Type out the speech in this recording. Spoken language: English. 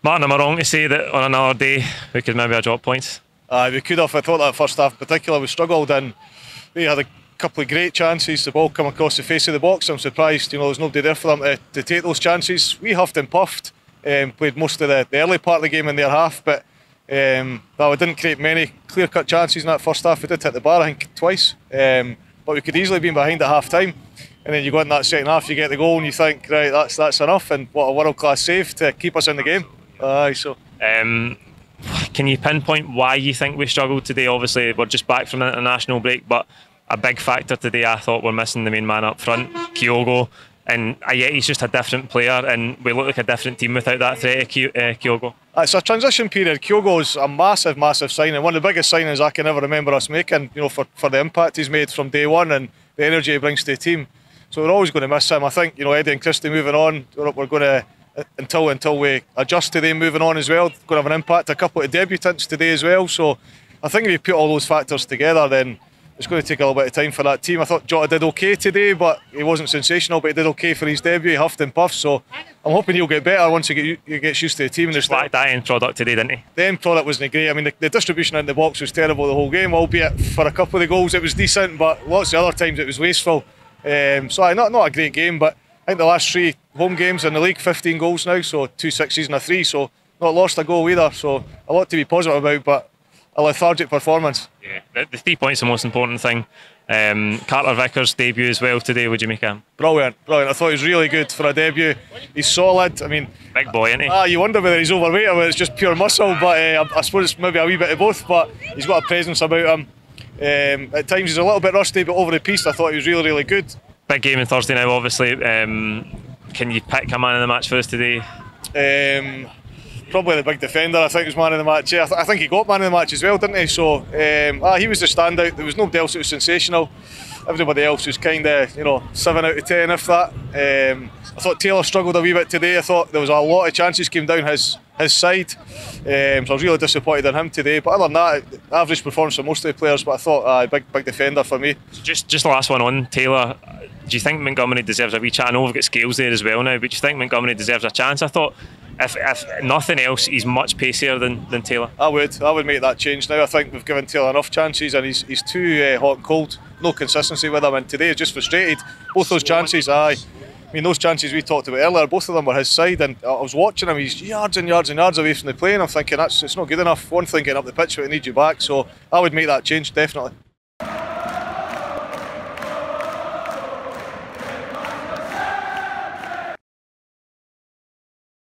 Martin, am I wrong to say that on another day we could maybe have dropped points? We could have. I thought that first half in particular we struggled, and we had a couple of great chances. The ball come across the face of the box. I'm surprised, there's nobody there for them to take those chances. We huffed and puffed, played most of the early part of the game in their half, but we didn't create many clear-cut chances in that first half. We did hit the bar, I think, twice, but we could easily have been behind at half-time. And then you go in that second half, you get the goal, and you think, right, that's enough. And what a world-class save to keep us in the game. Can you pinpoint why you think we struggled today? Obviously, we're just back from an international break, but a big factor today, I thought, we're missing the main man up front, Kyogo. And yet he's just a different player, and we look like a different team without that threat of Kyogo. It's a transition period. Kyogo's a massive, massive signing. One of the biggest signings I can ever remember us making, for the impact he's made from day one and the energy he brings to the team. So we're always going to miss him. I think, Eddie and Christie moving on, we're going to, until we adjust to them moving on as well, going to have an impact. A couple of debutants today as well. So I think if you put all those factors together, then it's going to take a little bit of time for that team. I thought Jota did okay today, but he wasn't sensational, but he did okay for his debut. He huffed and puffed, so I'm hoping he'll get better once he gets used to the team. Just like that end product today, didn't he? The end product wasn't great. I mean, the distribution in the box was terrible the whole game, albeit for a couple of the goals it was decent, but lots of other times it was wasteful. Not a great game, but I think the last 3 home games in the league, 15 goals now, so 2 6s and a 3, so not lost a goal either, so a lot to be positive about, but a lethargic performance. Yeah, the 3 points are the most important thing. Carter-Vickers' debut as well today, would you make him? Brilliant. I thought he was really good for a debut. He's solid. I mean, big boy, isn't he? You wonder whether he's overweight or whether it's just pure muscle, but I suppose it's maybe a wee bit of both, but he's got a presence about him. At times he's a little bit rusty, but over the piece I thought he was really, really good. Big game on Thursday now, obviously. Can you pick a man of the match for us today? Probably the big defender, I think, was man of the match. Yeah, I think he got man of the match as well, didn't he? So he was the standout. There was nobody else that was sensational. Everybody else was kind of, 7 out of 10, if that. I thought Taylor struggled a wee bit today. I thought there was a lot of chances came down his side. So I was really disappointed in him today. But other than that, average performance for most of the players. But I thought, big defender for me. Just the last one on Taylor. Do you think Montgomery deserves a wee chance? I know we've got Scales there as well now, but do you think Montgomery deserves a chance? I thought, if nothing else, he's much pacier than Taylor. I would make that change now. I think we've given Taylor enough chances, and he's too hot and cold. No consistency with him, and today he's just frustrated. Both those chances, I mean, those chances we talked about earlier, both of them were his side, and I was watching him. He's yards and yards and yards away from the play, and I'm thinking it's not good enough. One thing getting up the pitch, but they need you back. So I would make that change definitely.